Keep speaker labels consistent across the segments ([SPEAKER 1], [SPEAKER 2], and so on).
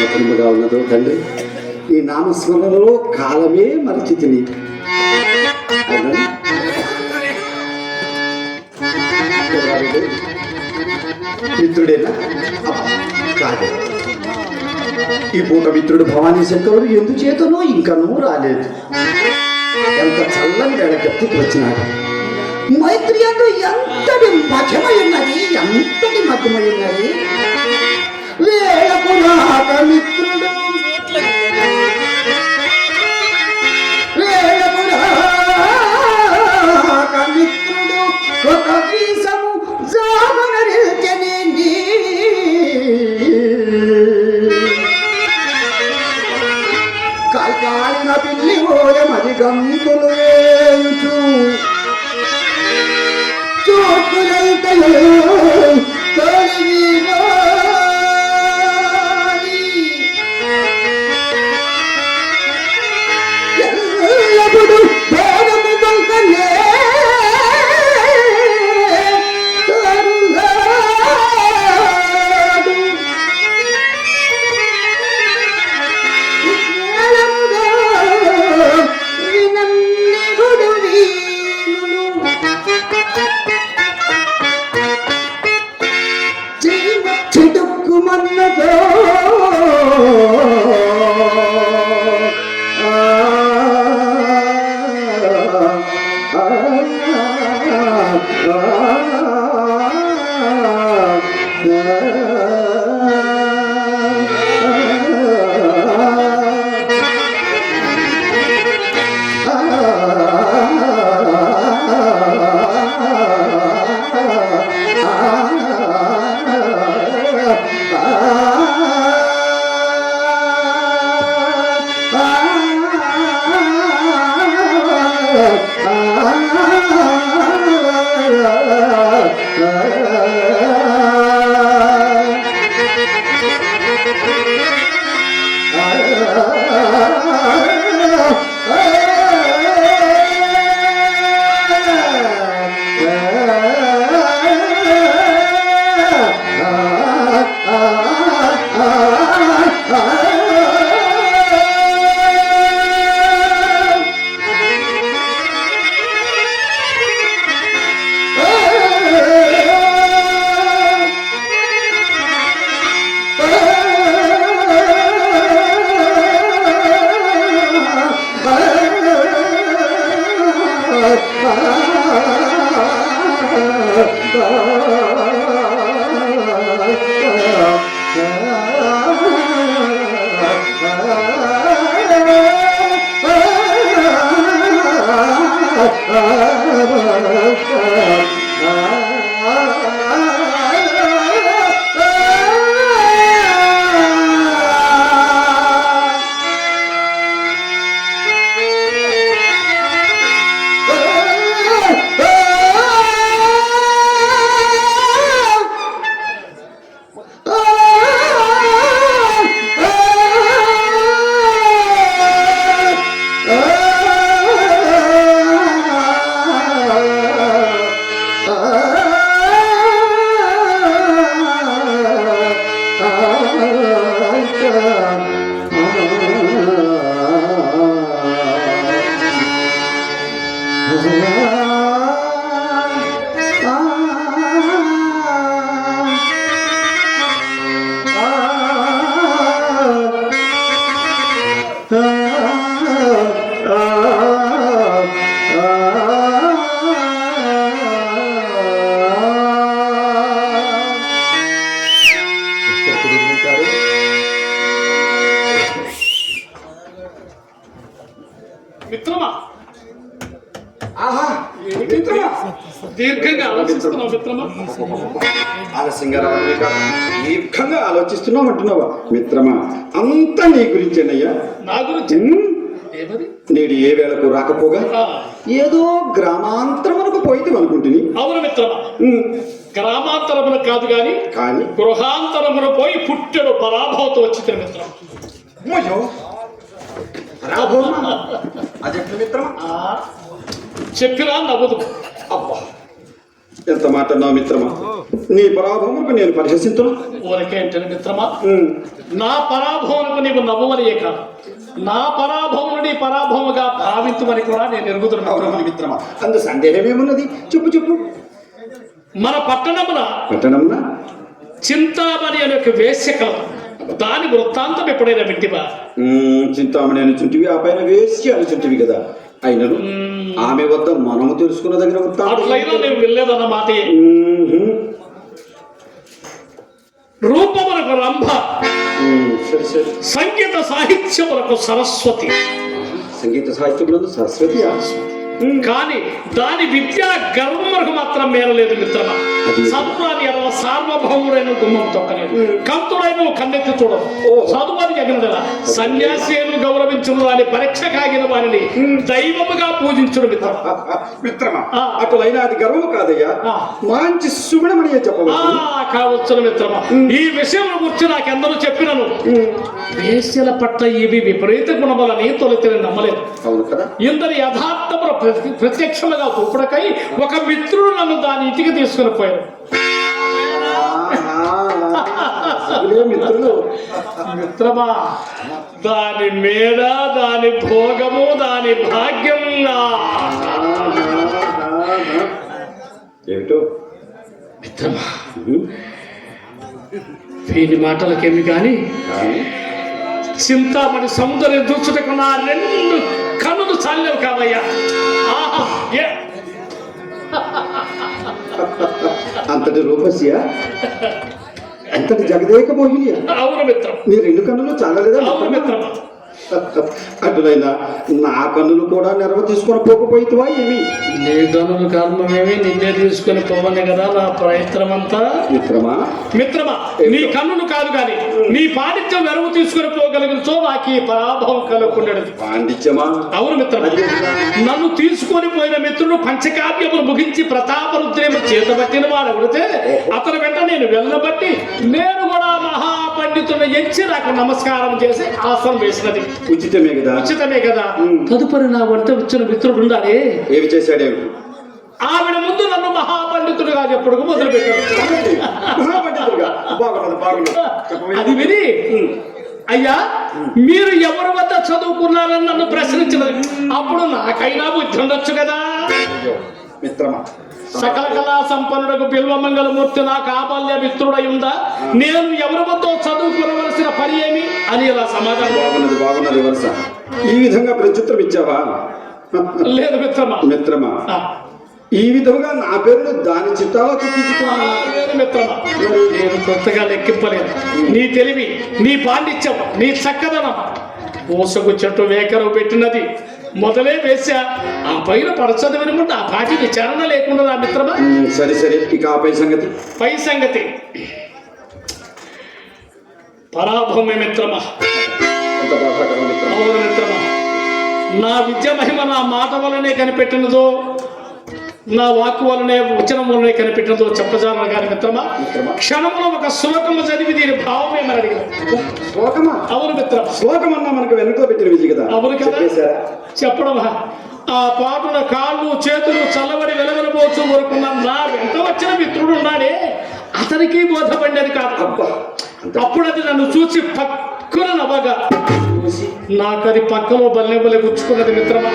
[SPEAKER 1] మధురముగా ఉన్నదో తండ్రి. ఈ నామస్మరణలో కాలమే మరచి తిని మిత్రుడేనా? కాదే. ఈ పూట మిత్రుడు భవానీ శంకరుడు ఎందుచేతనో ఇంకనూ రాలేదు. ఎంత చల్లని వేళ గప్తికి వచ్చినాడు. మైత్రి అంటూ ఎంతటి మధ్యమై ఉన్నది, ఎంతటి మధ్యమై ఉన్నది. వేళకు రాక మిత్రుడు, వేళకు రాక మిత్రుడు ఒక వీసము జాగనరిల్చెనేంది. కాలిన పిల్లి ఓయ మరి గంతులు వేయుచు చూపులైతయో తొలివివారి ఎల్లప్పుడు భోగము దొంకనే
[SPEAKER 2] మిత్రమా,
[SPEAKER 1] ఆహా
[SPEAKER 2] మిత్రమా, దీర్ఘంగా ఆలోచిస్తున్నావు మిత్రమా.
[SPEAKER 1] ఆలస్యంగా రావడమే కాదు, దీర్ఘంగా ఆలోచిస్తున్నావు అంటున్నావా మిత్రమా? అంతా నీ గురించేనయ్యా.
[SPEAKER 2] నా గురించి
[SPEAKER 1] నేడు ఏ వేళకు రాకపోగా ఏదో గ్రామాంతరమునకు పోయితే అనుకుంటుని.
[SPEAKER 2] అవును మిత్రమా, గ్రామాంతరమున కాదు గాని గృహాంతరమున పోయి పుట్టెడు పరాభవతో వచ్చి మిత్రం.
[SPEAKER 1] అది ఎట్లా మిత్రమా?
[SPEAKER 2] చెప్పినా నవ్వదు.
[SPEAKER 1] అబ్బా, ఎంత మాట అన్నావు మిత్రమా, నీ పరాభవముకు నేను పరిహసించును.
[SPEAKER 2] ఊరకేంటని మిత్రమా, నా పరాభవముకు నీవు నవ్వవలయే కాదు, నా పరాభవము నీ పరాభవముగా భావించమని కూడా నేను ఎరుగుతున్నాను
[SPEAKER 1] మిత్రమా. అందు సందేహమేమున్నది, చెప్పు చెప్పు.
[SPEAKER 2] మన పట్టణమున చింతామణి అనే ఒక వేశ్య కలదు. దాని వృత్తాంతం ఎప్పుడైనా వింటివా?
[SPEAKER 1] చింతామణి అని చుంటివి, ఆ పైన వేశ్య అని చుంటివి కదా. అయినను ఆమె వద్ద మనము తెలుసుకున్న దగ్గర
[SPEAKER 2] అట్లయినా నేను వెళ్ళలేదన్నమాట. రూపములకు రంభ, సంగీత సాహిత్యములకు సరస్వతి.
[SPEAKER 1] సంగీత సాహిత్యములందు సరస్వతి,
[SPEAKER 2] కానీ దాని విద్యా గర్వములకు మాత్రం మేరలేదు మిత్రమా. చదువురాని ఎడల సార్వభౌముడైన గుమ్మం తొక్కలేదు, కంతుడైన కన్నెత్తి చూడదు, చదువుని ఎగనడల సన్యాసేను గౌరవించును అని పరీక్ష కాగిన వారిని దైవముగా పూజించుడు
[SPEAKER 1] మిత్రమా. అటులైనా అది గర్వము కాదయ్యా, మంచి సుగుణమని
[SPEAKER 2] కావచ్చు మిత్రమా. ఈ విషయం గురించి నాకెందరూ చెప్పినను వేశ్యల పట్ల ఇవి విపరీత గుణములని తొలితేనే నమ్మలేదు. ఇందరి యథార్థముల ప్రత్యక్షముగా చూపుడకై ఒక మిత్రుడు నన్ను దాని ఇంటికి తీసుకుని పోయాడు. మిత్రమా, దాని మేడ, దాని భోగము, దాని భాగ్యం
[SPEAKER 1] ఏమిటో
[SPEAKER 2] మిత్రమా. వీని మాటలకేమి గాని చింతామణి సౌందర్యం చూచుటకు నా రెండు కన్నులు చాలేవు కావయ్యా.
[SPEAKER 1] అంతటి రూపస్య, అంతటి జగదేక మోహిని.
[SPEAKER 2] అవును మిత్రం,
[SPEAKER 1] నీ రెండు కన్నులు చాలలేదా?
[SPEAKER 2] అవును మిత్రమా.
[SPEAKER 1] అటులైనా నా కన్నులు కూడా నెరవ తీసుకొని పోకపోయితువా ఏమి?
[SPEAKER 2] నీ కన్నులు కారణమేమి, నిన్నే తీసుకొని పోవనే కదా నా ప్రయత్నం అంతా. మిత్రమా, నీ కన్నులు కాదు గాని నీ పాండిత్యం వెరవు తీసుకొని పోగలిగినచో నాకు ఈ పరాభవం కలుగుకున్నాడు.
[SPEAKER 1] పాండిత్యమా?
[SPEAKER 2] అవును మిత్రమా. నన్ను తీసుకొని పోయిన మిత్రుడు పంచకావ్యములు ముగించి ప్రతాపరుద్రేమ చేతబట్టిన వాడు ఎవరితే అతని వెంట నేను వెళ్ళబట్టి నేను కూడా మహాపండితుడిని ఎంచి నాకు నమస్కారం చేసి ఆసనం వేసినది.
[SPEAKER 1] ఉచితమే కదా?
[SPEAKER 2] ఉచితమే కదా. తదుపరి నా వంట వచ్చిన మిత్రుడు ఉండాలి.
[SPEAKER 1] ఏమి చేశాడే?
[SPEAKER 2] ఆవిడ ముందు నన్ను మహాపండితుడుగా చెప్పుడు మొదలు పెట్టాడు. అది విని, అయ్యా మీరు ఎవరి వద్ద చదువుకున్నారని నన్ను ప్రశ్నించినది. అప్పుడు నాకైనా బుద్ధి ఉండొచ్చు కదా.
[SPEAKER 1] మిత్రమా,
[SPEAKER 2] సకల కళా సంపన్నుడకు బిల్వమంగళమూర్తి నా కాబాల్య మిత్రుడై ఉందా, నేను ఎవరి వద్ద చదువుకోవలసిన పని ఏమి అని ఇలా సమాధానం.
[SPEAKER 1] బాగున్నది వరుస. ఈ విధంగా ప్రత్యుత్తరం ఇచ్చావా?
[SPEAKER 2] లేదు
[SPEAKER 1] మిత్రమా, ఈ విధంగా నా పేరును దాని చిత్తాలో
[SPEAKER 2] లేదు మిత్రమా. నేను కొత్తగా లెక్కింపలేదు. నీ తెలివి, నీ పాండిత్యం, నీ చక్కదనం పూసకు చెట్టు వేకరవు పెట్టినది మొదలే వేశా. ఆ పైన పరచదు వినకుండా ఆ పాటి విచారణ లేకుండా నా మిత్రమా.
[SPEAKER 1] సరే సరే, ఇక ఆ పై సంగతి
[SPEAKER 2] పరాభవమే మిత్రమా. అవును మిత్రమా, నా విద్య మహిమ నా మాట వలనే కనిపెట్టినదో, నా వాక్కు వలనే వచనం వలనే కనిపెట్టినదో చెప్పజాలను కానీ మిత్రమా. క్షణంలో ఒక శ్లోకము చదివి దీని భావం ఏమని అడిగిన.
[SPEAKER 1] శ్లోకమా?
[SPEAKER 2] అవును మిత్రమా.
[SPEAKER 1] శ్లోకం అన్నా మనకు వెనుకలో పెట్టిన విజయ కదా.
[SPEAKER 2] అవును కదా, చెప్పడమా. ఆ పాటున కాళ్ళు చేతులు చల్లబడి వెలవెలబోచు వరకున్న నా వెంట వచ్చిన మిత్రుడు ఉన్నాడే, అతనికి బోధపడినది కాదు. అప్పుడు అది నన్ను చూసి పక్కన నవ్వగా నాకది పక్కలో బల్లెబలే గుచ్చుకున్నది మిత్రమా.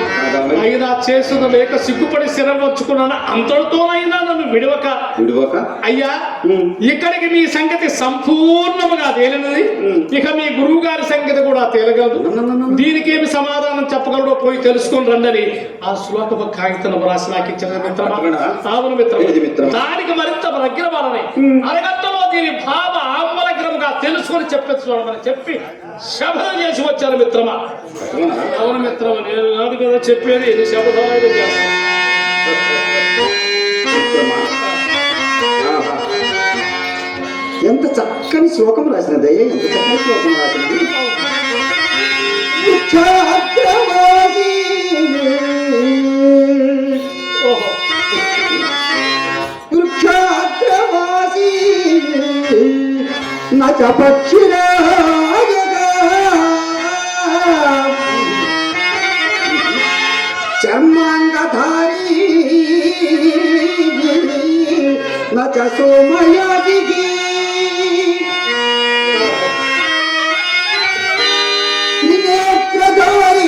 [SPEAKER 2] అయినా చేసుకు లేక సిగ్గుపడి శిరం వచ్చుకున్నాను. అంతటితోనైనా నన్ను విడవక అయ్యా ఇక్కడికి మీ సంగతి సంపూర్ణముగా తేలినది, ఇక మీ గురువు గారి సంగతి కూడా తేలగలదు. దీనికి ఏమి సమాధానం చెప్పగలడో పోయి తెలుసుకొని రండి ఆ శ్లోక కాగితం రాసి నాకు ఇచ్చిన మిత్రమా. అవును మిత్రమా, దానికి మరింత రగ్రవాలని అరగంటలో దీని భావ ఆమలగ్రముగా తెలుసుకొని చెప్పేసుకోవడం చెప్పి శబదం చేసి వచ్చారు మిత్రమా. అవును మిత్రమా, నేను కాదు కదా చెప్పేది, ఇది శబదాలు చేస్తాను.
[SPEAKER 1] ఎంత చక్కని శ్లోకం రాసినదయ్యా, ఎంత చక్కని శ్లోకం రాసినది. వృక్షాగ్రవాసి నచ పక్షిరా చర్మాంగధారీ సోమయాజికి త్రినేత్రధారి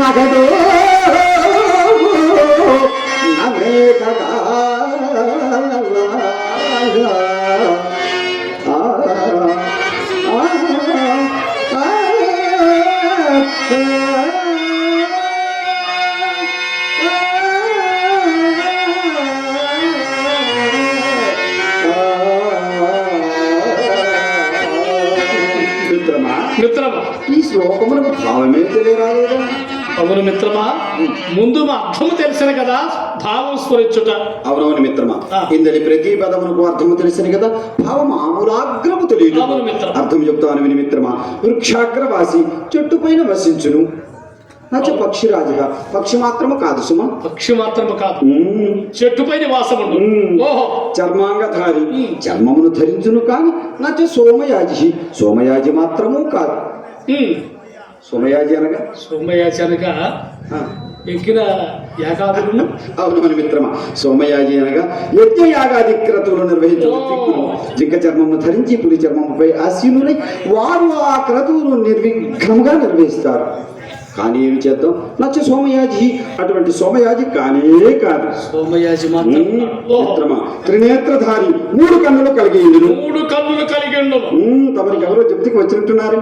[SPEAKER 1] నగదో నమేకగా
[SPEAKER 2] మిత్రమా,
[SPEAKER 1] ఈ శ్లోకమునకు భావమే తెలియరాలేదా?
[SPEAKER 2] అవును మిత్రమా, ముందు మా అర్థము తెలిసిన కదా భావం స్ఫురించుట.
[SPEAKER 1] అవునవును మిత్రమా, ఇందలి ప్రతి పదమునకు అర్థము తెలిసిన కదా భావం ఆమూలాగ్రము తెలియదు.
[SPEAKER 2] అవును మిత్రమా.
[SPEAKER 1] అర్థం చెప్తాను విని మిత్రమా. వృక్షాగ్రవాసి చెట్టు పైన వసించును నచ్చ పక్షిరాజుగా, పక్షి మాత్రము కాదు సుమ,
[SPEAKER 2] పక్షి మాత్రము కాదు, చెట్టు పైన వాసముండు. ఓహో,
[SPEAKER 1] చర్మాంగధారి చర్మమును ధరించును కాని నచ్చ సోమయాజి, సోమయాజి మాత్రము కాదు. సోమయాజి అనగా
[SPEAKER 2] సోమయాజి అనగా ఎక్కిన యాగాదులను.
[SPEAKER 1] అవును మిత్రమా, సోమయాజి అనగా యజ్ఞ యాగాది క్రతువులు నిర్వహించు జింక చర్మమును ధరించి పులి చర్మముపై ఆసీనులై వారు ఆ క్రతువును నిర్విఘ్నంగా నిర్వహిస్తారు. కానీ ఏమి చేద్దాం, నచ్చ సోమయాజి అటువంటి సోమయాజి కానే కాదు.
[SPEAKER 2] సోమయాజి
[SPEAKER 1] మిత్రమా, త్రినేత్రధారి మూడు కన్నులు కలిగి తమరికి ఎవరో చెప్తికి వచ్చినట్టున్నారు.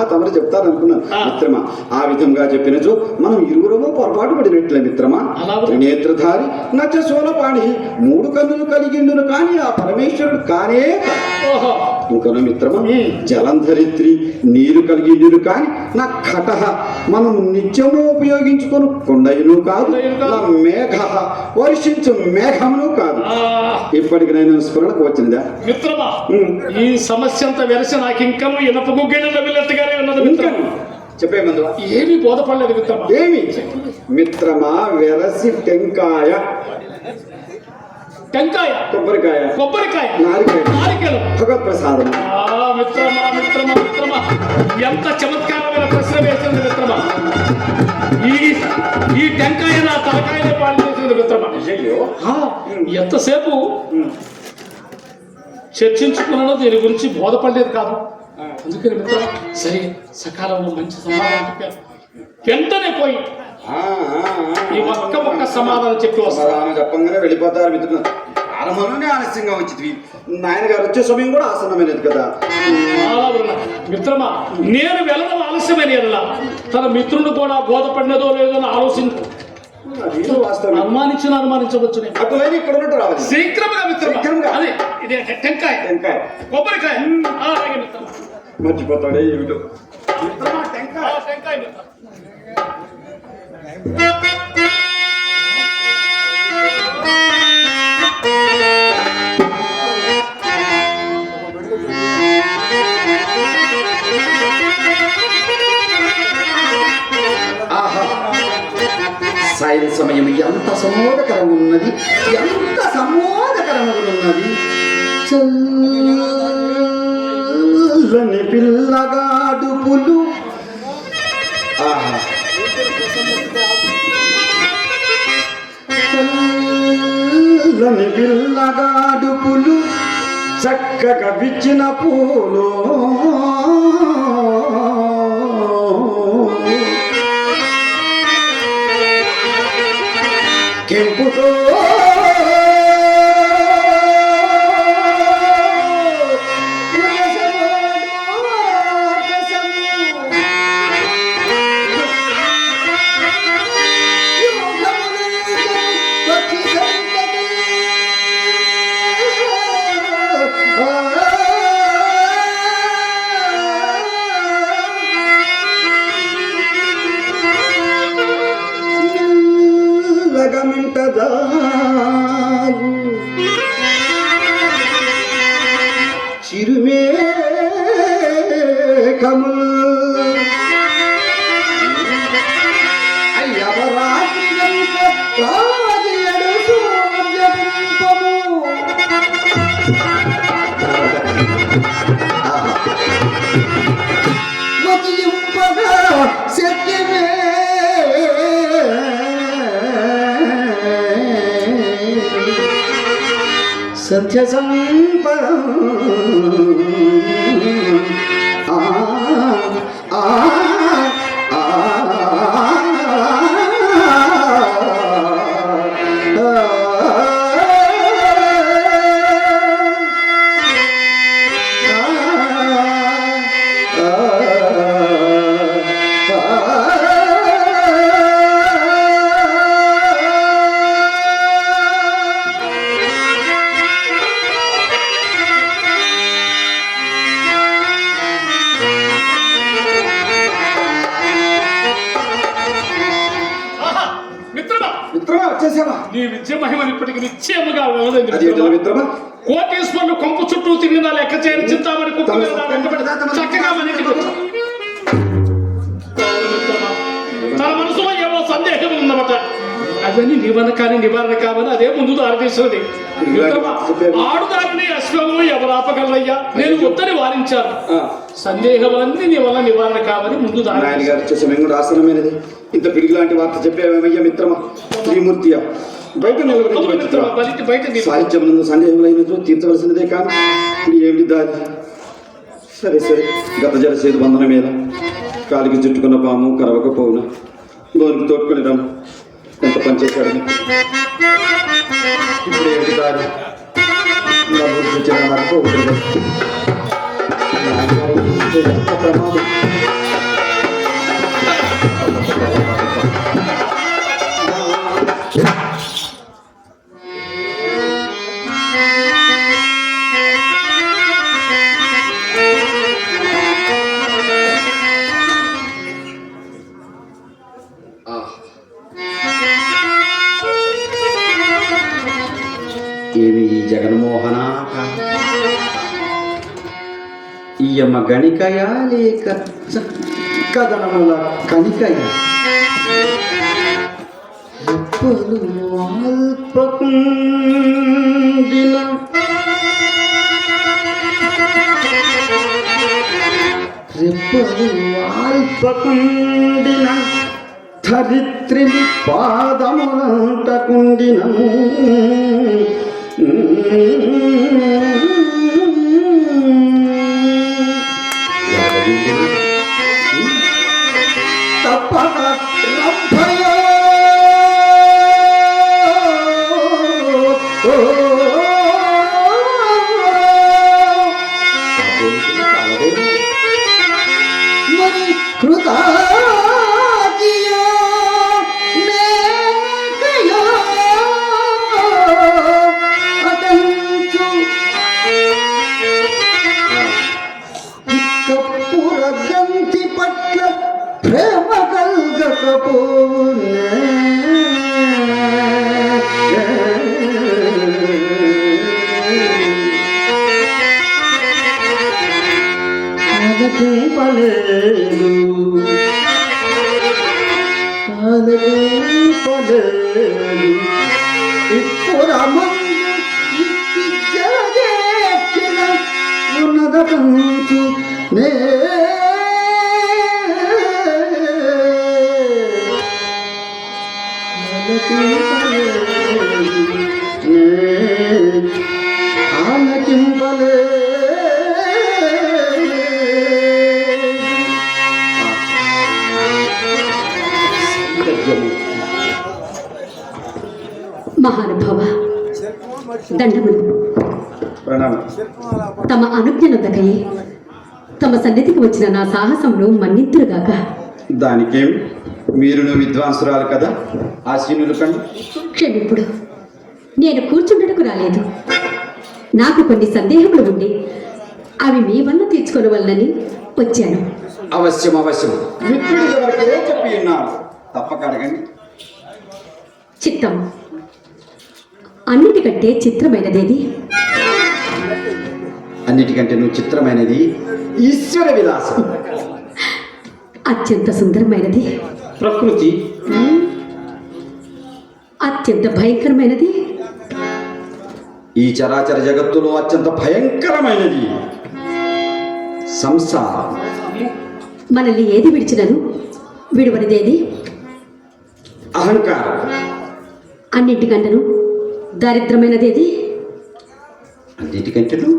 [SPEAKER 1] తమరు చెప్తారనుకున్నాను మిత్రమా. ఆ విధంగా చెప్పినచో మనం ఇరువురము పొరపాటు పడినట్లే మిత్రమా. త్రినేత్రధారి నచ్చ సోలపాణి మూడు కన్నులు కలిగిండును కానీ ఆ పరమేశ్వరుడు కానే ఇంకను మిత్రమా. జలంధరిత్రి నీరు కలిగిండును కానీ నా కటహ మనం నిత్యము ఉపయోగించుకొని కొండయును కాదు, నా మేఘ వర్షించు మేఘమును కాదు. ఇప్పటికైనా స్ఫురణకు వచ్చినదా
[SPEAKER 2] మిత్రమా? ఈ సమస్య అంతా వెరసి నాకు ఇంకా ఇనప గుగ్గిళ్ళ వెళ్ళట్టుగానే ఉన్నది మిత్రమా.
[SPEAKER 1] చెప్పే ముందు
[SPEAKER 2] ఏమి బోధపడలేదు మిత్రమా.
[SPEAKER 1] ఏమి మిత్రమా, వెరసి టెంకాయ,
[SPEAKER 2] టెంకాయ, కొబ్బరికాయ, నారికేలం
[SPEAKER 1] భగవత్ ప్రసాదం.
[SPEAKER 2] మిత్రమా మిత్రమా మిత్రమా, ఎంత చమత్కారమైన ప్రశ్న వేసింది మిత్రమా. ఈ టెంకాయ నా తలకాయనే పాడు చేసింది మిత్రమా. ఎంతసేపు చర్చించుకున్నానో దీని గురించి బోధపడలేదు కాదు. అందుకని మిత్రమా, సరే సకాలంలో మంచి సమాధానం చెప్పారు. వెంటనే పోయి ఈ ఒక్క సమాధానం చెప్పి వస్తారు.
[SPEAKER 1] చెప్పంగానే వెళ్ళిపోతారు మిత్రులు. ఆరంభంలోనే ఆలస్యంగా వచ్చింది. నాయన గారు వచ్చే సమయం కూడా ఆసన్నమైనది కదా.
[SPEAKER 2] మిత్రమా, నేను వెళ్ళడం ఆలస్యమైన ఎలా తన మిత్రుడు కూడా బోధపడినదో లేదో అని ఆలోచించు. అనుమానించవచ్చు.
[SPEAKER 1] అటువైపు ఇక్కడ ఉన్నట్టు రావాలి
[SPEAKER 2] శీఘ్రంగా మిత్రమా. అదే ఇదే టెంకాయ, కొబ్బరికాయ.
[SPEAKER 1] మర్చిపోతాడే ఏమిటో.
[SPEAKER 2] టెంకాయ
[SPEAKER 1] సాయం సమయం ఎంత సమోదకరమున్నది, ఎంత సమోదకరమున్నది. చల్లని పిల్లగాడుపులు చల్లని పిల్లగాడుపులు చక్కగా విచ్చిన పూలు కెంపుతో చిరుమే కముల్ అయ్యవరాత్రి సూర్యబింబము మతింపగా శక్యమే సత్య సంపదం ఆ ఆ ఆ
[SPEAKER 2] ఆహా! మిత్రమా,
[SPEAKER 1] మిత్రమా వచ్చేసావా?
[SPEAKER 2] నీ విద్య మహిమని ఇప్పటికి నిశ్చయముగా వెళ్ళదండి
[SPEAKER 1] అది ఏంటో మిత్రమా?
[SPEAKER 2] కోటేశ్వర్లు కొంపు చుట్టూ తిరిగిన లెక్క చేయని చింతామణి కుక్క మీద నా వెంటబడి చక్కగా మన ఇంటికి వచ్చి. మిత్రమా, తన మనసులో ఏవో సందేహం ఉందన్నమాట. అవన్నీ నివారణ కావని అదే ముందు దారితీసినది. మిత్రమా, ఆడుదారిని అశ్వము ఎవరాపగలయ్యా? నేను వద్దని వారించాను. సందేహములన్నీ నీ వల్ల నివారణ కావని ముందు
[SPEAKER 1] నాయన
[SPEAKER 2] దారి
[SPEAKER 1] గారు వచ్చేసి మేము కూడా ఆసనమైనది. ఇంత పిడికి లాంటి వార్త చెప్పేవేమయ్యా మిత్రమా? శ్రీమూర్తియా బయట నిలబడి
[SPEAKER 2] మిత్రమా, బయట
[SPEAKER 1] సాహిత్యం నందు సందేహములైనదో తీర్చవలసినదే కానీ ఇప్పుడు ఏమిటి దారి? సరే సరే, గత జలసేదు బంధన మీద కాలికి చుట్టుకున్న పాము కరవకపోవున లోనికి తోడుకొని రమ్ము. ఎంత పనిచేశాడు ఇప్పుడు ఏమిటి దారి? నా బుద్ధి వచ్చిన మర్చిపోకూడదు. ఎంత ప్రమాదం. ఏమి ఈ జగన్మోహన ఈయమ్మ గణికయా లేక కథనముల కణికయ వాల్పకుండిన ధరిత్రిని పాదములంటకుండిన తప్పక రబ్బయో మరి కృతాజియో నేకయో అటంచు కప్పుర గంతి పట్ల ప్రేమ కల్గకపోనే పలేదు ఇప్పుడమందు ఇట్టి జగదేకిన ఉన్నదటంచు నే ఆలకింపలే
[SPEAKER 3] మహానుభావ దండములు.
[SPEAKER 1] ప్రణామం.
[SPEAKER 3] తమ అనుజ్ఞనొద్దకై తమ సన్నిధికి వచ్చిన నా సాహసంలో మన్నింతురుగాక.
[SPEAKER 1] దానికేం, మీరును విద్వాంసురాలు కదా, ఆశీనులు కండి.
[SPEAKER 3] క్షమిప్పుడు నేను కూర్చుండటకు రాలేదు. నాకు కొన్ని సందేహములు ఉండి అవి మీ వల్ల తీర్చుకోవలనని వచ్చాను.
[SPEAKER 1] అవశ్యం అవశ్యం, మిత్రుడు ఎవరికే చెప్పి ఉన్నారు, తప్పక అడగండి.
[SPEAKER 3] చిత్తం అన్నిటికంటే చిత్రమైనదేది?
[SPEAKER 1] అన్నిటికంటే నువ్వు చిత్రమైనది ఈశ్వర విలాసం.
[SPEAKER 3] అత్యంత సుందరమైనది
[SPEAKER 1] ప్రకృతి.
[SPEAKER 3] అత్యంత భయంకరమైనది
[SPEAKER 1] ఈ చరాచర జగత్తులో అత్యంత భయంకరమైనది సంసారం.
[SPEAKER 3] మనల్ని ఏది విడిచినను విడువనిదేది?
[SPEAKER 1] అహంకారం.
[SPEAKER 3] అన్నింటికంటను దారిద్రమైనదేది?
[SPEAKER 1] అన్నిటికంటేను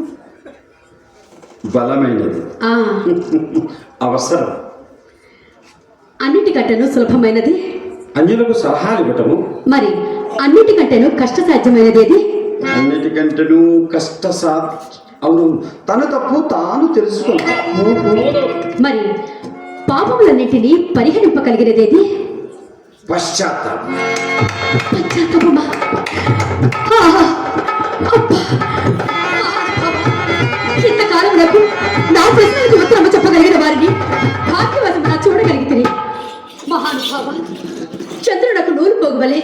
[SPEAKER 1] బలమైనది.
[SPEAKER 3] ఆ,
[SPEAKER 1] అవసరం.
[SPEAKER 3] అన్నిటికంటేను సులభమైనది?
[SPEAKER 1] అన్యులకు సలహాలు ఇవ్వటము.
[SPEAKER 3] మరి అన్నిటికంటేను కష్టసాధ్యమైనదేది?
[SPEAKER 1] అన్నిటికంటేను అవును, తన తప్పు తాను తెలుసుకుంటాడు.
[SPEAKER 3] మరి పాపములన్నింటినీ పరిహరింపగలిగినదేది?
[SPEAKER 1] పశ్చాత్తాపం.
[SPEAKER 3] పశ్చాత్తాపమా? ఆహా! అబ్బా! ఇంతకాలం నాకు నా ప్రశ్నలకు ఉత్తరం చెప్పగలిగిన వారిని భాగ్యవశం నా చూడగలిగితే మహానుభావ, చంద్రునకు నూలు పోగువలే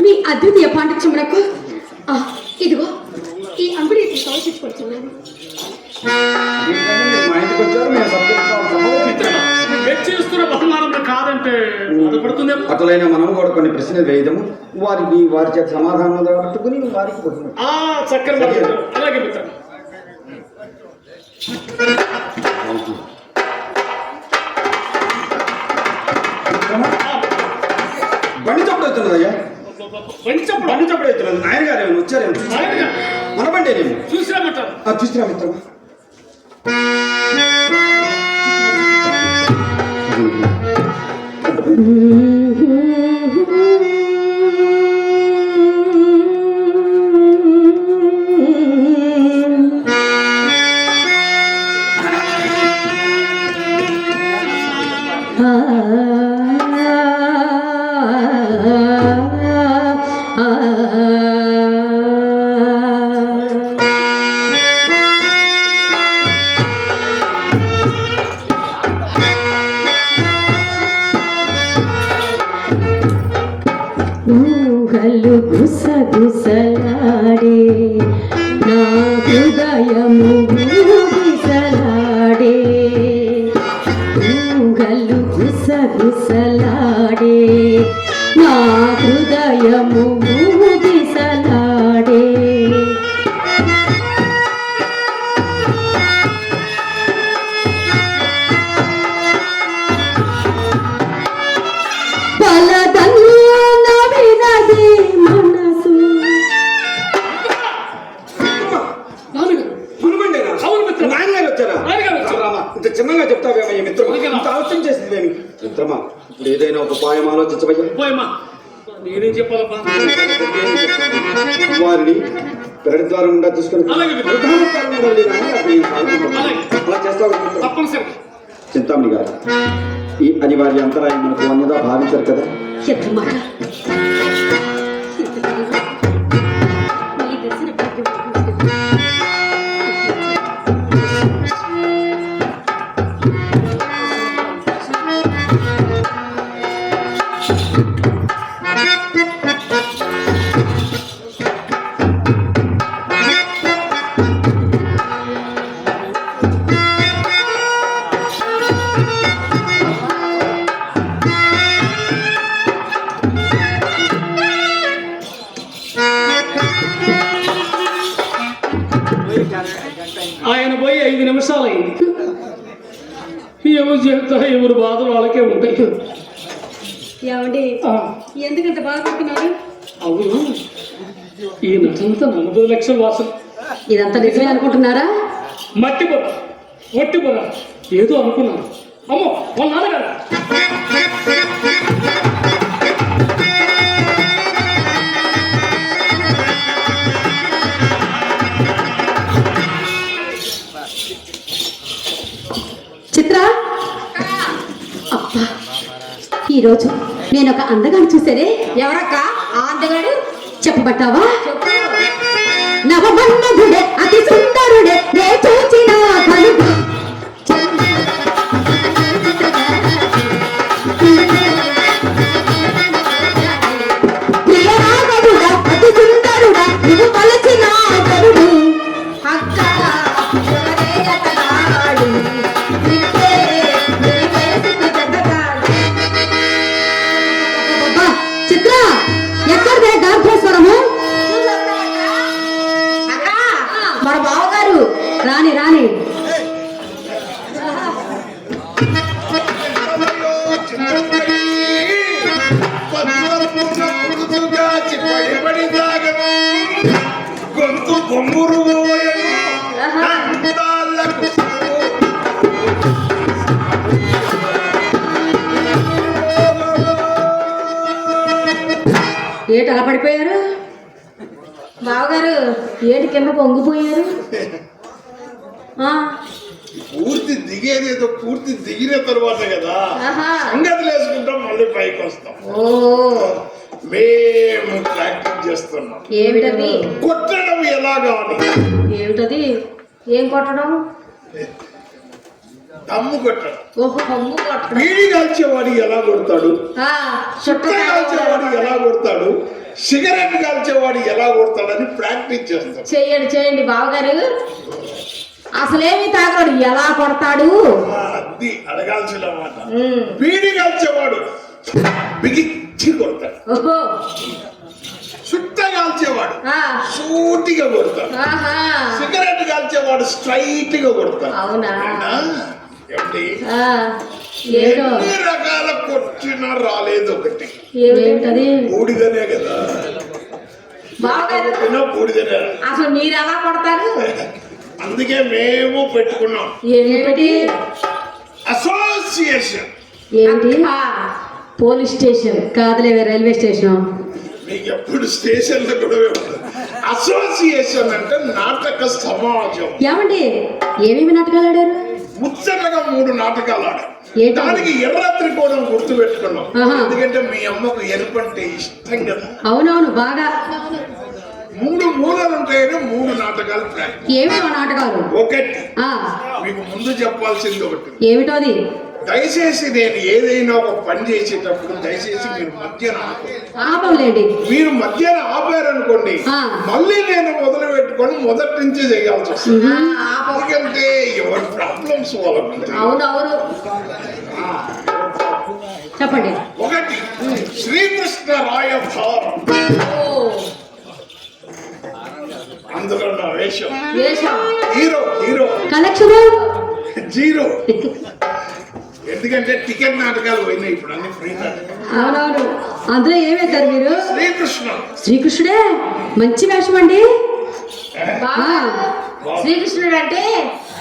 [SPEAKER 3] మీ అద్వితీయ పాండిత్యమునకు ఇదిగో ఈ అంగుళీ సమర్పించుకుంటున్నాను.
[SPEAKER 1] మా ఇంటికి వచ్చారు, మేము
[SPEAKER 2] మిత్రమా, వెచ్చిస్తున్న బహుమానం కాదంటే బాధపడుతుందేమో.
[SPEAKER 1] అటులైన మనం కూడా కొన్ని ప్రశ్నలు వేయదము, వారి చేత సమాధానం పట్టుకుని వారికి బహుమతి.
[SPEAKER 2] చక్కని అలాగే మిత్రం.
[SPEAKER 1] బండి చప్పుడు అవుతున్నది అయ్యా, బండి చప్పుడు అవుతున్నది. నాయన గారు ఏమైనా వచ్చారేమో, మన బండి ఏమో
[SPEAKER 2] చూసిరామంటారు.
[SPEAKER 1] చూసిరా మిత్రమా.
[SPEAKER 3] ఊహలు గుసగుసలాడే నా హృదయము ఊగిసలాడే, ఊహలు గుసగుసలాడే నా హృదయము ఊగిసలాడే.
[SPEAKER 1] చిన్నగా చెప్తావేమయ్య మిత్రమా, ఇంత ఆలోచన చేసింది మిత్రమా. ఇప్పుడు ఏదైనా ఒక ఉపాయం ఆలోచించవయ్యా.
[SPEAKER 2] నేనేం చెప్పాలబ్బా?
[SPEAKER 1] వారిని పెరటి ద్వారం గుండా తీసుకొని అలా చేస్తావు. చింతామణి గారు, ఈ అనివార్య అంతరాయం మనకు అన్నదా భావించారు కదా.
[SPEAKER 2] ఆయన పోయి 5 నిమిషాలు అయింది. ఎవరు చెప్తా ఎవరు బాధలు వాళ్ళకే ఉంటాయి.
[SPEAKER 3] ఏమండి, ఎందుకంత బాధపడుతున్నారు?
[SPEAKER 2] అవును, ఈ నటంతా 40 లక్షల వాసన.
[SPEAKER 3] ఇదంతా నిజమే అనుకుంటున్నారా?
[SPEAKER 2] మట్టి బొర, ఒట్టి బొర ఏదో అనుకున్నాను. అమ్మో వాళ్ళ నాన్నగారు.
[SPEAKER 3] చిత్ర, అబ్బా, ఈరోజు నేను ఒక అందగాడు చూసానే.
[SPEAKER 4] ఎవరక్క ఆ అందగాడు?
[SPEAKER 3] చెప్పబట్టావా? నవమన్మధుడే అతి సుందరుడే నే చూచిన కనుక ప్రియరాగడుడా అతి సుందరుడా నువ్వు పలచిన కరుడు.
[SPEAKER 4] అక్క ఎవరే అతగాడు? నిన్నే నీ వయసుకు జతగాడు.
[SPEAKER 3] అబ్బా, చిత్ర, ఎక్కడిదే గార్భేశ్వరము?
[SPEAKER 4] అక్క మన బావగారు.
[SPEAKER 3] రాని రాని
[SPEAKER 5] కొమ్మురుగోయను
[SPEAKER 4] ఆహా.
[SPEAKER 5] దంతాలకు
[SPEAKER 3] ఏంటి అలా పడిపోయారు?
[SPEAKER 4] బావగారు ఏంటి కింద పొంగిపోయారు? ఆ,
[SPEAKER 5] పూర్తి దిగేదేదో పూర్తి దిగిన తర్వాత కదా
[SPEAKER 4] ఆహా.
[SPEAKER 5] సంగతులు వేసుకుంటాం, మళ్ళీ పైకి వస్తాం.
[SPEAKER 4] ఓ
[SPEAKER 5] మేము ప్రాక్టీస్ చేస్తున్నాం.
[SPEAKER 4] ఏమిటది?
[SPEAKER 5] కొట్టడం ఎలాగా అని.
[SPEAKER 4] ఏమిటది? ఏం కొట్టడం?
[SPEAKER 5] దమ్ము కొట్టడం.
[SPEAKER 4] ఓహో, కొమ్ము కొట్టడం.
[SPEAKER 5] బీడి కాల్చేవాడు ఎలా కొడతాడు,
[SPEAKER 4] ఆ,
[SPEAKER 5] చుట్ట కాల్చేవాడు ఎలా కొడతాడు, సిగరెట్ కాల్చేవాడు ఎలా కొడతాడని ప్రాక్టీస్ చేస్తాం.
[SPEAKER 4] చెయ్యండి చేయండి బావగారు. అసలేమి తాగడు, ఎలా కొడతాడు?
[SPEAKER 5] అది అడగాల్సిన మాట.
[SPEAKER 4] ఉమ్.
[SPEAKER 5] బీడి కాల్చేవాడు బిగిచ్చి కొడతాడు,
[SPEAKER 4] ఓహో.
[SPEAKER 5] చుట్ట కాల్చేవాడు
[SPEAKER 4] ఆ,
[SPEAKER 5] సూటిగా కొడతాడు,
[SPEAKER 4] ఆహా.
[SPEAKER 5] సిగరెట్ కాల్చేవాడు స్ట్రైట్ గా కొడతాడు.
[SPEAKER 4] అవునా?
[SPEAKER 5] ఏమిటి?
[SPEAKER 4] ఆ, ఏదో
[SPEAKER 5] ఎన్ని రకాల కొట్టినా రాలేదు ఒకటి,
[SPEAKER 4] ఏమిటది?
[SPEAKER 5] బూడిదనే కదా.
[SPEAKER 4] బావగారు
[SPEAKER 5] కొట్టినా బూడిదనే.
[SPEAKER 4] అసలు మీరు ఎలా కొడతారు?
[SPEAKER 5] అందుకే మేము పెట్టుకున్నాం
[SPEAKER 4] ఏమిటి?
[SPEAKER 5] అసోసియేషన్.
[SPEAKER 3] ఏంటి?
[SPEAKER 4] ఆ,
[SPEAKER 3] పోలీస్ స్టేషన్ కాదులేవే, రైల్వే స్టేషన్.
[SPEAKER 5] మీకు ఎప్పుడు స్టేషన్లో కూడా ఉంటుంది. అసోసియేషన్ అంటే నాటక సమాజం.
[SPEAKER 3] ఏమండి ఏమేమి నాటకాలు ఆడారు?
[SPEAKER 5] ముచ్చటగా 3 నాటకాలు ఆడాం.
[SPEAKER 3] ఏంటి?
[SPEAKER 5] దానికి ఎర్ర త్రికోణం గుర్తు పెట్టుకున్నాం.
[SPEAKER 3] ఆహా.
[SPEAKER 5] ఎందుకంటే మీ అమ్మకు ఎరుపు అంటే ఇష్టం కదా.
[SPEAKER 3] అవునవును, బాగా.
[SPEAKER 5] 3 మూలలు ఉంటాయని 3 నాటకాలు ప్రాక్టీస్.
[SPEAKER 3] ఏమిటో ఆ నాటకాలు?
[SPEAKER 5] ఒకటి
[SPEAKER 3] ఆ,
[SPEAKER 5] మీకు ముందు చెప్పాల్సింది ఒకటి.
[SPEAKER 3] ఏమిటో అది?
[SPEAKER 5] దయచేసి నేను ఏదైనా ఒక పని చేసేటప్పుడు దయచేసి మీరు మధ్యన ఆపండి.
[SPEAKER 3] ఆపంలేండి.
[SPEAKER 5] మీరు మధ్యన ఆపారనుకోండి,
[SPEAKER 3] ఆ.
[SPEAKER 5] మళ్ళీ నేను మొదలు పెట్టుకొని మొదటి నుంచే చేయాల్సి వస్తుంది.
[SPEAKER 4] ఆ, ఆపం.
[SPEAKER 5] ఎందుకంటే ఎవరి ప్రాబ్లమ్స్ వాళ్ళకు ఉంటాయి.
[SPEAKER 4] అవునవును.
[SPEAKER 3] చెప్పండి.
[SPEAKER 5] ఒకటి శ్రీకృష్ణ రాయభారం,
[SPEAKER 4] ఓ,
[SPEAKER 5] అందులో నా వేషం
[SPEAKER 4] వేషం.
[SPEAKER 5] Hero
[SPEAKER 3] collection.
[SPEAKER 5] జీరో. ఎందుకంటే టికెట్ నాటకాలు పోయినాయి, ఇప్పుడు అన్ని ఫ్రీ నాటకాలు.
[SPEAKER 3] అవునవును, అందులో ఏమేస్తారు మీరు?
[SPEAKER 5] శ్రీకృష్ణ
[SPEAKER 3] శ్రీకృష్ణుడే. మంచి వేషం అండి.
[SPEAKER 4] బావగారు, శ్రీకృష్ణుడు అంటే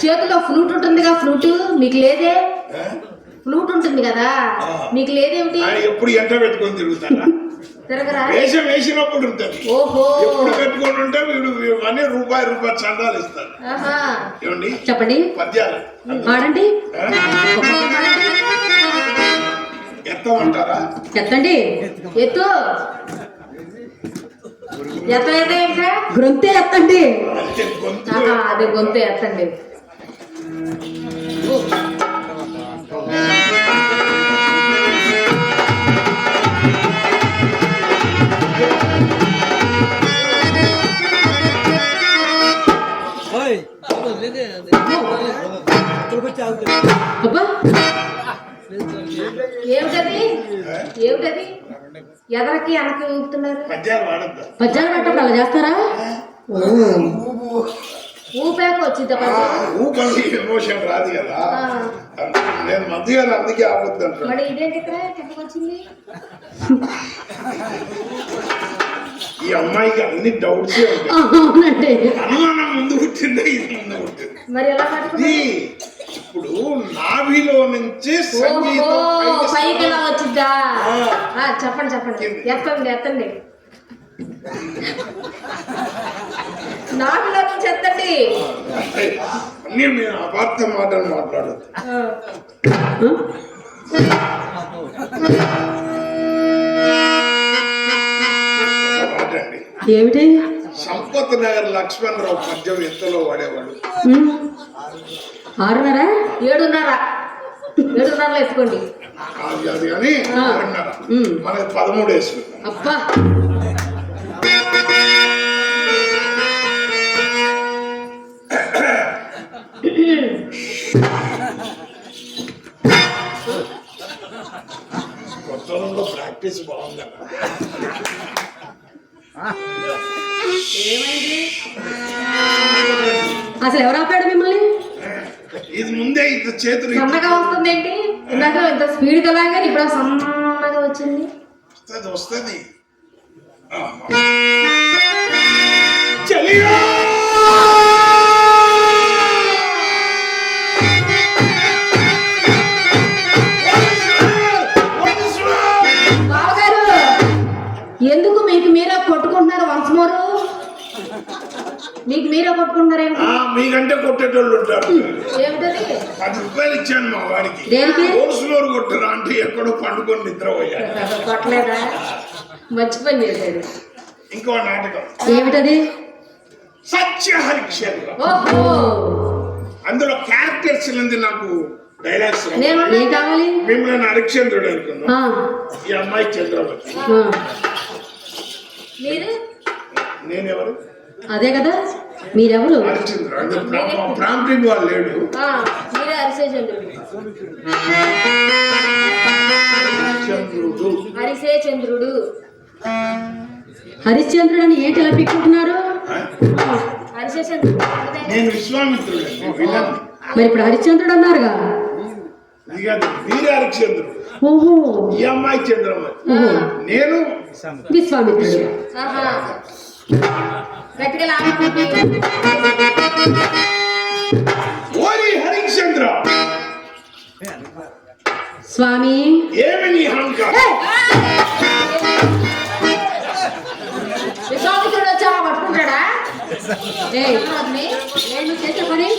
[SPEAKER 4] చేతిలో ఫ్లూట్ ఉంటుందిగా, ఫ్లూట్ మీకు లేదే? ఫ్లూట్ ఉంటుంది కదా, మీకు లేదేమిటి?
[SPEAKER 5] ఆయన ఎప్పుడు ఎంట పెట్టుకొని తిరుగుతారా?
[SPEAKER 4] తిరగరా?
[SPEAKER 5] వేషం వేసినప్పుడు ఉంటుంది.
[SPEAKER 4] ఓహో.
[SPEAKER 5] ఎప్పుడు పెట్టుకొని ఉంటే వీడు అన్ని రూపాయి చందాలు ఇస్తారు.
[SPEAKER 4] ఆహా.
[SPEAKER 5] ఏమండి
[SPEAKER 3] చెప్పండి.
[SPEAKER 5] పద్యాలు
[SPEAKER 3] ఆడండి.
[SPEAKER 5] ఎత్తమంటారా?
[SPEAKER 3] ఎత్తండి.
[SPEAKER 4] ఎత్తు. ఎత్త ఇంకా
[SPEAKER 3] గ్రొంతే ఎత్తండి.
[SPEAKER 5] అంటే గొంతు
[SPEAKER 4] ఆహా, అది గొంతు ఎత్తండి.
[SPEAKER 3] అబ్బా,
[SPEAKER 4] ఏమిటది? ఏమిటది? ఎదరకి వెనక్కి ఊపుతున్నారు.
[SPEAKER 5] పద్యాలు వాడద్దా?
[SPEAKER 3] పద్యాలు పెట్టప్పుడు అలా చేస్తారా?
[SPEAKER 4] ఊపాక వచ్చింది
[SPEAKER 5] ఊపండి ఎమోషన్ రాదు కదా. నేను మధ్యలో అందుకే ఆపొద్దు అంటాను.
[SPEAKER 4] మరి ఇదేంటి ఇక్కడ కిందకి వచ్చింది?
[SPEAKER 5] ఈ అమ్మాయికి అన్ని డౌట్స్ ఉంటాయి.
[SPEAKER 3] అవునండి.
[SPEAKER 5] అనుమానం ముందు పుట్టిందా, ఇది ముందు పుట్టింది.
[SPEAKER 4] మరి ఎలా పట్టుకుంది?
[SPEAKER 5] ఇప్పుడు నాభిలో నుంచి సంగీతం
[SPEAKER 4] ఓహో, పైకి
[SPEAKER 5] పైకి
[SPEAKER 4] ఎలా వచ్చిందా?
[SPEAKER 5] ఆ.
[SPEAKER 4] చెప్పండి చెప్పండి. ఎత్తండి ఎత్తండి. నాకులో నుంచి ఎత్తండి.
[SPEAKER 5] అన్ని మీరు అపార్థ మాటలు మాట్లాడదు.
[SPEAKER 3] ఏమిటి?
[SPEAKER 5] సంపత్ నగర్ లక్ష్మణరావు పద్యం ఎంతలో వాడేవాడు?
[SPEAKER 3] 6:30.
[SPEAKER 4] 7:30. 7:30 ఎత్తుకోండి.
[SPEAKER 5] కాదు అది కానీ 6:30. మనకి 13 వేసుకుంటాం.
[SPEAKER 3] అబ్బా,
[SPEAKER 5] కొత్తలో ప్రాక్టీస్ బాగుంది.
[SPEAKER 4] ఏమైంది?
[SPEAKER 3] అసలు ఎవరు ఆపాడు మిమ్మల్ని?
[SPEAKER 5] ఇది ముందే ఇంత చేతులు
[SPEAKER 4] సన్నగా వస్తుంది ఏంటి? ఇందాక ఇంత స్పీడ్ అలాగే ఇప్పుడు సన్నగా వచ్చింది.
[SPEAKER 5] వస్తుంది. చలియా
[SPEAKER 4] మీకు మీరే కొట్టుకుంటారేంటి?
[SPEAKER 5] మీకంటే కొట్టేటోళ్ళు ఉంటారు.
[SPEAKER 4] ఏమిటది?
[SPEAKER 5] 10 రూపాయలు ఇచ్చాను మా వాడికి.
[SPEAKER 4] దేనికి?
[SPEAKER 5] హోల్స్లోర్ కొట్టరా అంటే ఎక్కడో పండుకొని నిద్రపోయాడు.
[SPEAKER 4] కొట్టలేదా? మంచి పని చేశాడు.
[SPEAKER 5] ఇంకో నాటకం
[SPEAKER 3] ఏమిటది?
[SPEAKER 5] సత్య హరిశ్చంద్ర.
[SPEAKER 4] ఓహో,
[SPEAKER 5] అందులో క్యారెక్టర్స్ ఉంది. నాకు డైలాగ్స్
[SPEAKER 4] నేను
[SPEAKER 3] ఏం కావాలి?
[SPEAKER 5] మిమ్మల్ని హరిశ్చంద్రుడు అనుకున్నా,
[SPEAKER 3] ఆ,
[SPEAKER 5] ఈ అమ్మాయి చంద్రవతి.
[SPEAKER 3] ఆ,
[SPEAKER 4] మీరు
[SPEAKER 5] నేనెవరు?
[SPEAKER 3] అదే కదా, మీరెవరు?
[SPEAKER 5] హరిశ్చంద్ర అంటే ప్రాంప్టింగ్ వాళ్ళు లేడు.
[SPEAKER 4] మీరే హరిశేచంద్రుడు.
[SPEAKER 5] చంద్రుడు
[SPEAKER 4] హరిశేచంద్రుడు.
[SPEAKER 3] హరిశ్చంద్రుడు అని ఏంటి ఇలా పిక్కుంటున్నారు?
[SPEAKER 4] హరిశేచంద్రుడు
[SPEAKER 5] నేను విశ్వామిత్రుడు విన్నాను.
[SPEAKER 3] మరి ఇప్పుడు హరిశ్చంద్రుడు అన్నారుగా.
[SPEAKER 5] ఇది కాదు, వీరే హరిశ్చంద్రుడు.
[SPEAKER 3] ఓహో,
[SPEAKER 5] ఈ అమ్మాయి చంద్రవతి.
[SPEAKER 3] ఓహో,
[SPEAKER 5] నేను
[SPEAKER 3] విశ్వామిత్రుడు.
[SPEAKER 4] ఆహా, గట్టిగా లాగండి.
[SPEAKER 5] ఓరి హరిశ్చంద్ర,
[SPEAKER 3] స్వామి,
[SPEAKER 5] ఏమి నీ అహంకారం?
[SPEAKER 4] విశ్వామిత్రుడు వచ్చా పట్టుకుంటాడా?
[SPEAKER 3] ఏయ్, ఏం నువ్వు చేసిన పని?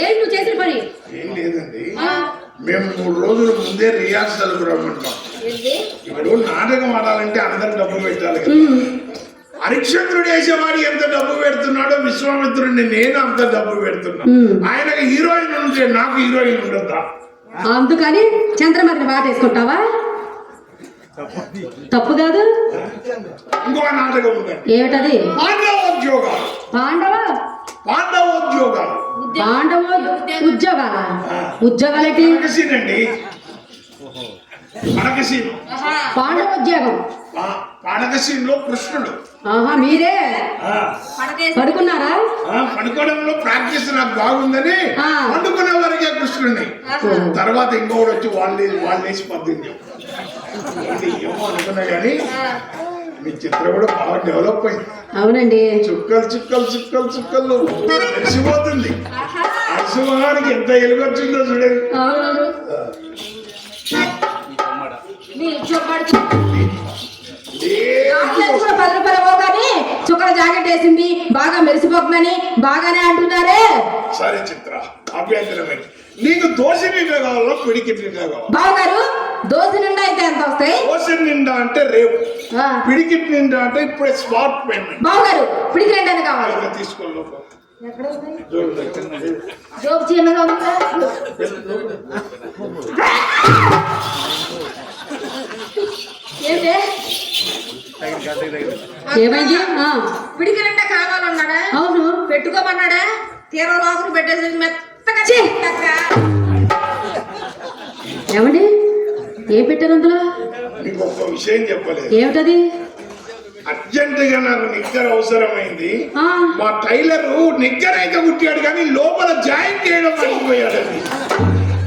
[SPEAKER 3] ఏం నువ్వు చేసిన పని?
[SPEAKER 5] ఏం లేదండి, మేము 3 రోజుల ముందే రిహార్సల్కు రమ్మంటాం.
[SPEAKER 4] ఏంటి?
[SPEAKER 5] ఇప్పుడు నాటకం ఆడాలంటే అందరు డబ్బు పెట్టాలి కదా. హరిశ్చంద్రుడు వేసేవాడు ఎంత డబ్బు పెడుతున్నాడో విశ్వామిత్రుడిని నేను అంత డబ్బు పెడుతున్నా. ఆయనకు హీరోయిన్ ఉంటే నాకు హీరోయిన్ ఉండద్దా?
[SPEAKER 3] అందుకని చంద్రమతిని వాటేసుకుంటావా? తప్పు కాదు.
[SPEAKER 5] ఇంకో నాటకం ఉందండి,
[SPEAKER 3] ఏమిటది?
[SPEAKER 5] పాండవోద్యోగాలు. పాండవోద్యోగాలు
[SPEAKER 3] పాండవ ఉద్యోగాల ఉద్యోగాలేంటి?
[SPEAKER 5] పడకసీనండి, పడకసీను.
[SPEAKER 3] పాండవోద్యోగం.
[SPEAKER 5] పడకసీన్లో కృష్ణుడు.
[SPEAKER 3] ఆహా, మీరే పడుకున్నారా?
[SPEAKER 5] పడుకోవడంలో ప్రాక్టీస్ నాకు బాగుందని పండుకునే వరకే కృష్ణుడిని. తర్వాత ఇంకొకటి వచ్చి వాళ్ళేసి పద్దింది. ఏమో అనుకున్నా కానీ మీ చిత్రం కూడా బాగా డెవలప్ అయింది.
[SPEAKER 3] అవునండి.
[SPEAKER 5] చుక్కలు చుక్కలు చుక్కలు చుక్కలు మెరిసిపోతుంది. అరిసిమహానికి ఎంత ఎలుగొచ్చిందో చూడండి.
[SPEAKER 3] అవును.
[SPEAKER 4] కూడా 10 రూపాయలు ఇవ్వవు కానీ చుక్కల జాకెట్ వేసింది బాగా మెరిసిపోతుందని బాగానే అంటున్నారే.
[SPEAKER 5] సరే చిత్ర, అభ్యంతరమే. నీకు దోశ నిండా కావాలా పిడికి నిండా కావాలా?
[SPEAKER 4] బావగారు, దోశ నిండా అయితే ఎంత వస్తాయి?
[SPEAKER 5] దోశ నిండా అంటే రేపు, పిడికిట్ నిండా అంటే ఇప్పుడే స్మార్ట్ పేమెంట్.
[SPEAKER 4] బావగారు, పిడికి నిండా కావాలి.
[SPEAKER 5] తీసుకోవాలి.
[SPEAKER 4] జోబు చిన్నగా ఉందా? ఏంటి?
[SPEAKER 3] ఏమైంది?
[SPEAKER 4] పిడికి నిండా కావాలన్నాడా?
[SPEAKER 3] అవును.
[SPEAKER 4] పెట్టుకోమన్నాడా? తీర లోపల పెట్టేసి మెత్తగా
[SPEAKER 3] ఏమండి, ఏం పెట్టారు అందులో?
[SPEAKER 5] నీకు ఒక విషయం చెప్పలేదు.
[SPEAKER 3] ఏమిటది?
[SPEAKER 5] అర్జెంట్ గా నాకు నిక్కర్ అవసరమైంది.
[SPEAKER 3] ఆ.
[SPEAKER 5] మా టైలరు నిక్కర్ అయితే కుట్టాడు కానీ లోపల జాయింట్ చేయడం మర్చిపోయాడు.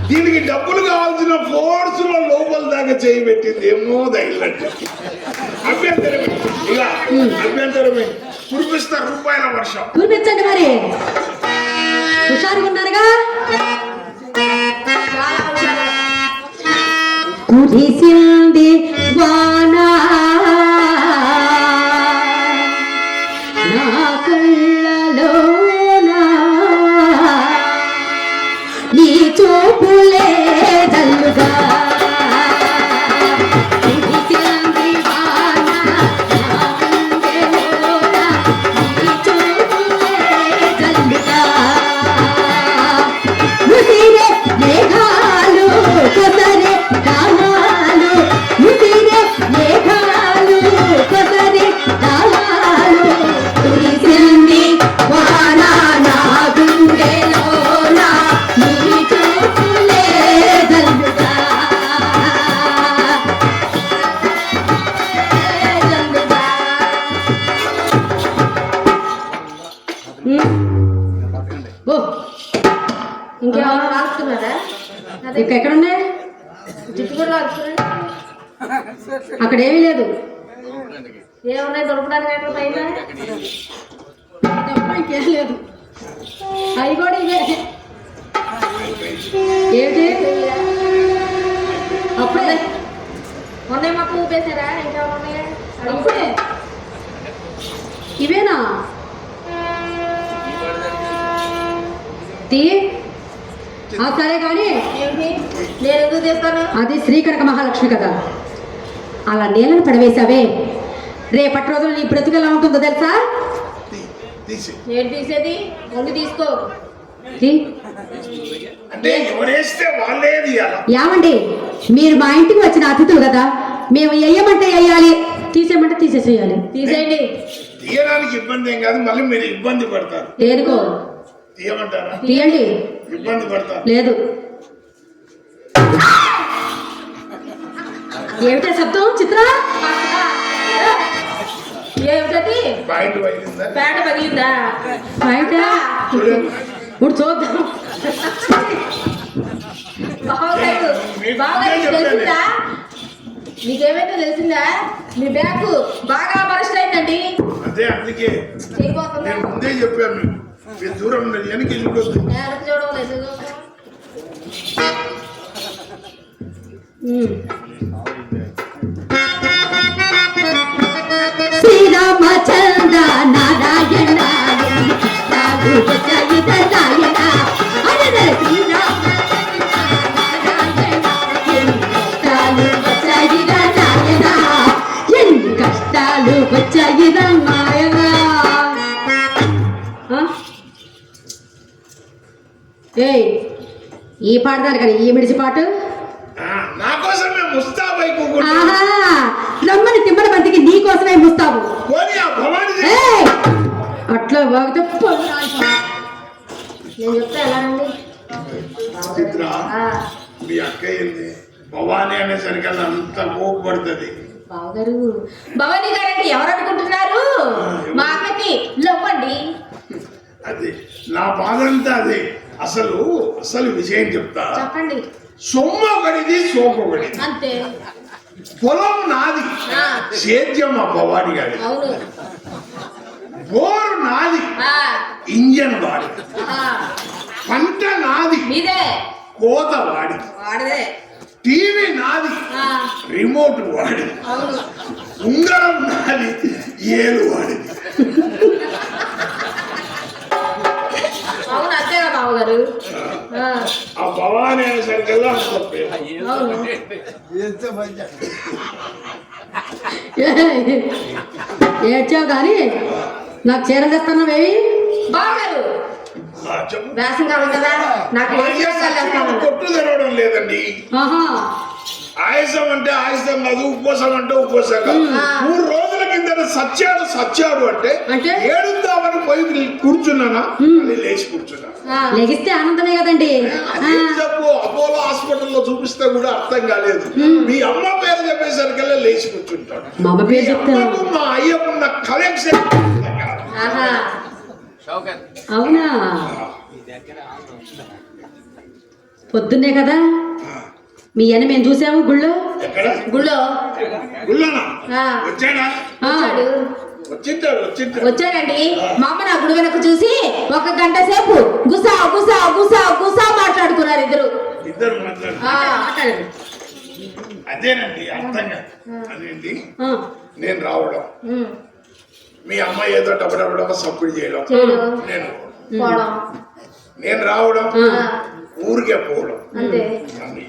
[SPEAKER 5] దీనికి డబ్బులు కావాల్సిన ఫోర్స్ లో లోపల దాకా చేయి పెట్టింది. ఏమో ధైర్యం. అభ్యంతరమే, ఇక అభ్యంతరమే. కురిపిస్తారు రూపాయల వర్షం.
[SPEAKER 3] కురిపించండి మరి. హుషారుగా ఉన్నారుగా? కురిసింది వానా నా కళ్ళలోనా, నీ చూపులే జల్లుగా. కురిసింది వానా నా గుండెలోనా, నీ చూపులే జల్లుగా. ముసిరే మేఘాలు కొసరే దాహాలు, ముసిరే మేఘాలు కొసరే దాహాలు. కురిసింది వాన నా గుండెలోన, నీ చూపులే జల్లుగా. జల్లుగా. ఓ,
[SPEAKER 4] ఇంకేమన్నా రాస్తున్నారా?
[SPEAKER 3] ఇంకా ఎక్కడున్నాయి?
[SPEAKER 4] జుట్టు కూడా రాస్తున్నారా?
[SPEAKER 3] అక్కడ ఏమీ లేదు.
[SPEAKER 4] ఏమున్నాయి దొరకడానికి అక్కడ పైన?
[SPEAKER 3] తప్ప ఇంకేం లేదు.
[SPEAKER 4] అవి కూడా ఇవే.
[SPEAKER 3] ఏంటి?
[SPEAKER 4] అప్పుడే మొన్న మాకు ఊపేశారా? ఇంకా ఉన్నాయా?
[SPEAKER 3] అప్పుడే ఇవేనా? చిట్టి సరే కానీ
[SPEAKER 4] ఏంటి నేను ఎందుకు చేస్తాను?
[SPEAKER 3] అది శ్రీకనక మహాలక్ష్మి కదా, అలా నేలను పడవేశావే, రేపటి రోజున నీ బ్రతుకు ఎలా ఉంటుందో తెలుసా?
[SPEAKER 5] తీసి
[SPEAKER 4] నేను తీసేది ముందు తీసుకో.
[SPEAKER 3] తీ.
[SPEAKER 5] అంటే ఎవరేస్తే వాళ్ళే తీయాలా?
[SPEAKER 3] ఏమండి, మీరు మా ఇంటికి వచ్చిన అతిథులు కదా, మేము వేయమంటే వేయాలి, తీసేయమంటే తీసేసేయాలి.
[SPEAKER 4] తీసేయండి.
[SPEAKER 5] తీయడానికి ఇబ్బంది ఏం కాదు, మళ్ళీ మీరు ఇబ్బంది పడతారు.
[SPEAKER 3] లేదుకో,
[SPEAKER 5] తీయమంటారా?
[SPEAKER 3] తీయండి.
[SPEAKER 5] ఇబ్బంది పడతారు.
[SPEAKER 3] లేదు. ఏమిటా శబ్దం చిత్ర?
[SPEAKER 4] ఏమిటది?
[SPEAKER 5] పాయింట్ పగిలిందా?
[SPEAKER 4] ప్యాంట్ పగిలిందా?
[SPEAKER 3] బయట
[SPEAKER 5] చూడండి.
[SPEAKER 3] ఇప్పుడు చూద్దాం.
[SPEAKER 4] బావగారు, బావగారు నీకు తెలిసిందా? నీకేమైతే తెలిసిందా? మీ బ్యాగ్ బాగా బరస్ట్ అయిందండి.
[SPEAKER 5] అదే అందుకే
[SPEAKER 4] చేయబోతుందా?
[SPEAKER 5] నేను ముందే చెప్పాను మీకు. మీరు దూరం ఉన్నది వెనక్కి వెళ్ళిపోతుంది.
[SPEAKER 4] వెనక్కి చూడడం లేదు.
[SPEAKER 3] శ్రీరామచంద్ర నారాయణ నారాయణ అరే ఎన్ని కష్టాలు వచ్చాయి నాయన. ఏయ్, ఈ పాడతారు కానీ ఈ మిడిచి పాటు
[SPEAKER 5] నా కోసమే ముస్తాబై
[SPEAKER 3] ఆహా, రమ్మని తిమ్మల మందికి నీ కోసమే ముస్తావు.
[SPEAKER 5] పోనీ ఆ భవాని
[SPEAKER 3] ఏయ్, అట్లా బాగితే
[SPEAKER 4] నేను చెప్తే ఎలా రండి?
[SPEAKER 5] చిత్ర మీ అక్క ఏంది భవాని అనేసరికల్లా అంత కోపడుతుంది.
[SPEAKER 4] బావగారు, భవానీ గారంటే ఎవరు అనుకుంటున్నారు? మా అక్కకి లవ్వండి.
[SPEAKER 5] అది నా బాధ అంతా అదే. అసలు అసలు విషయం చెప్తా.
[SPEAKER 4] చెప్పండి.
[SPEAKER 5] సొమ్ము ఒకటిది, సోపు ఒకటిది.
[SPEAKER 4] అంతే.
[SPEAKER 5] పొలం నాది,
[SPEAKER 4] ఆ.
[SPEAKER 5] సేద్యం మా భవాని గారి.
[SPEAKER 4] అవును.
[SPEAKER 5] బోరు నాది,
[SPEAKER 4] ఆ,
[SPEAKER 5] ఇంజన్ వాడి.
[SPEAKER 4] ఆ,
[SPEAKER 5] పంట నాది,
[SPEAKER 4] మీదే.
[SPEAKER 5] కోత వాడి.
[SPEAKER 4] వాడదే.
[SPEAKER 5] టీవీ నాది,
[SPEAKER 4] ఆ,
[SPEAKER 5] రిమోట్ వాడి.
[SPEAKER 4] అవును.
[SPEAKER 5] ఉంగరం నాది, ఏలు వాడిది.
[SPEAKER 4] అవును అంతేగా బావగారు. ఆ,
[SPEAKER 5] ఆ భవాని అనేసరికల్లా అంత ప్రేమ.
[SPEAKER 4] అవును.
[SPEAKER 3] ఏడ్చావు కానీ నాకు చీర తెస్తున్నావేవి?
[SPEAKER 4] బావగారు,
[SPEAKER 5] చెప్పు.
[SPEAKER 4] వేసం కావాలి కదా, నాకు
[SPEAKER 5] మా అయ్య సత్యనారాయణ కొట్టు తెరవడం లేదండి.
[SPEAKER 3] ఆహా,
[SPEAKER 5] ఆయుసం అంటే ఆయుసం కాదు, ఉపవాసం అంటే ఉపవాసం కాదు. 3 రోజుల కింద సచ్చాడు అంటే
[SPEAKER 3] అంటే?
[SPEAKER 5] ఏడుద్దామని పోయి కూర్చున్నానా, మళ్ళీ లేచి కూర్చున్నా.
[SPEAKER 4] ఆ,
[SPEAKER 3] లెగిస్తే ఆనందమే కదండి.
[SPEAKER 5] అదేం చెప్పు, అపోలో హాస్పిటల్లో చూపిస్తే కూడా అర్థం కాలేదు. మీ అమ్మ పేరు చెప్పేసరికల్లా లేచి కూర్చుంటాడు.
[SPEAKER 3] మా అమ్మ పేరు చెప్తా.
[SPEAKER 5] అమ్మకు మా అయ్యకున్న కలెక్షన్
[SPEAKER 4] ఆహా.
[SPEAKER 3] అవునా? పొద్దున్నే కదా మీ అన్న మేము చూసాము గుళ్ళో.
[SPEAKER 5] ఎక్కడ
[SPEAKER 4] గుళ్ళో.
[SPEAKER 5] గుళ్ళనా?
[SPEAKER 4] ఆ,
[SPEAKER 5] వచ్చాడా?
[SPEAKER 4] వచ్చాడు.
[SPEAKER 5] వచ్చింటాడు.
[SPEAKER 4] వచ్చాడండి. మా అమ్మ నా గుడి వెనక చూసి 1 గంట సేపు గుసా గుసా గుసా గుసా మాట్లాడుకున్నారు ఇద్దరు.
[SPEAKER 5] ఇద్దరు మాట్లాడు.
[SPEAKER 4] ఆ, మాట్లాడండి.
[SPEAKER 5] అదేనండి అర్థం కాదు. అదేంటి
[SPEAKER 3] ఆ,
[SPEAKER 5] నేను రావడం,
[SPEAKER 4] ఉమ్,
[SPEAKER 5] మీ అమ్మాయి ఏదో డబ్బడబ్బడబ్బ సప్పుడు చేయడం,
[SPEAKER 4] చేయడం, పోవడం.
[SPEAKER 5] నేను రావడం,
[SPEAKER 4] ఆ,
[SPEAKER 5] ఊరికే పోవడం.
[SPEAKER 4] అంతే.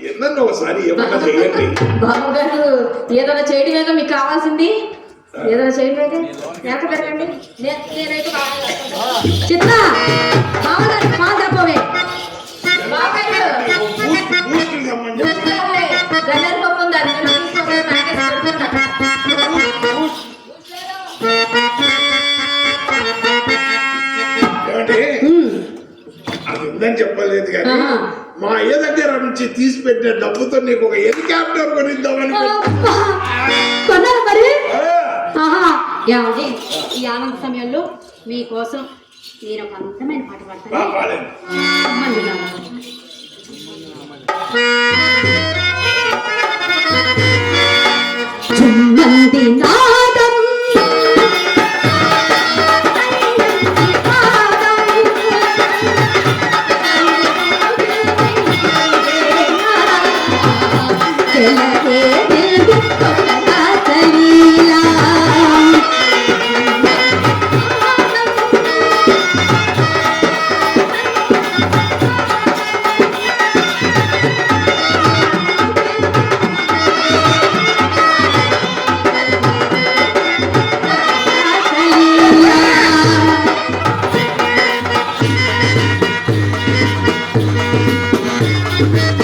[SPEAKER 5] ఎన్నో ఒకసారి ఏమన్నా చేయండి.
[SPEAKER 4] బాబు గారు, ఏదైనా చేయడమేగా మీకు కావాల్సింది? ఏదైనా చేయడమేగా ఎంత పెరగండి. నేనైతే
[SPEAKER 3] చిత్ర మామగారి పాలు తప్పవే.
[SPEAKER 5] బూస్ట్ సంబంధించి
[SPEAKER 4] గన్నర్ పప్పు ఉంది, అది నేను తీసుకోవాలి, నాకే సరిపోతుంది.
[SPEAKER 5] ఏమంటే అది ఉందని చెప్పలేదు కానీ
[SPEAKER 3] ఆహా.
[SPEAKER 5] మా అయ్య దగ్గర నుంచి తీసి పెట్టిన డబ్బుతో నీకు ఒక హెలికాప్టర్ కొనిద్దామని
[SPEAKER 3] అబ్బా, కొన్నారా మరి?
[SPEAKER 5] ఆ,
[SPEAKER 3] ఆహా, ఏమండి, ఈ ఆనంద సమయంలో మీకోసం నేను ఒక అందమైన పాట పాడతాను.
[SPEAKER 5] పాడండి.
[SPEAKER 3] అమ్మండి నాన్న. చుమ్మంది నాదం
[SPEAKER 1] ఆ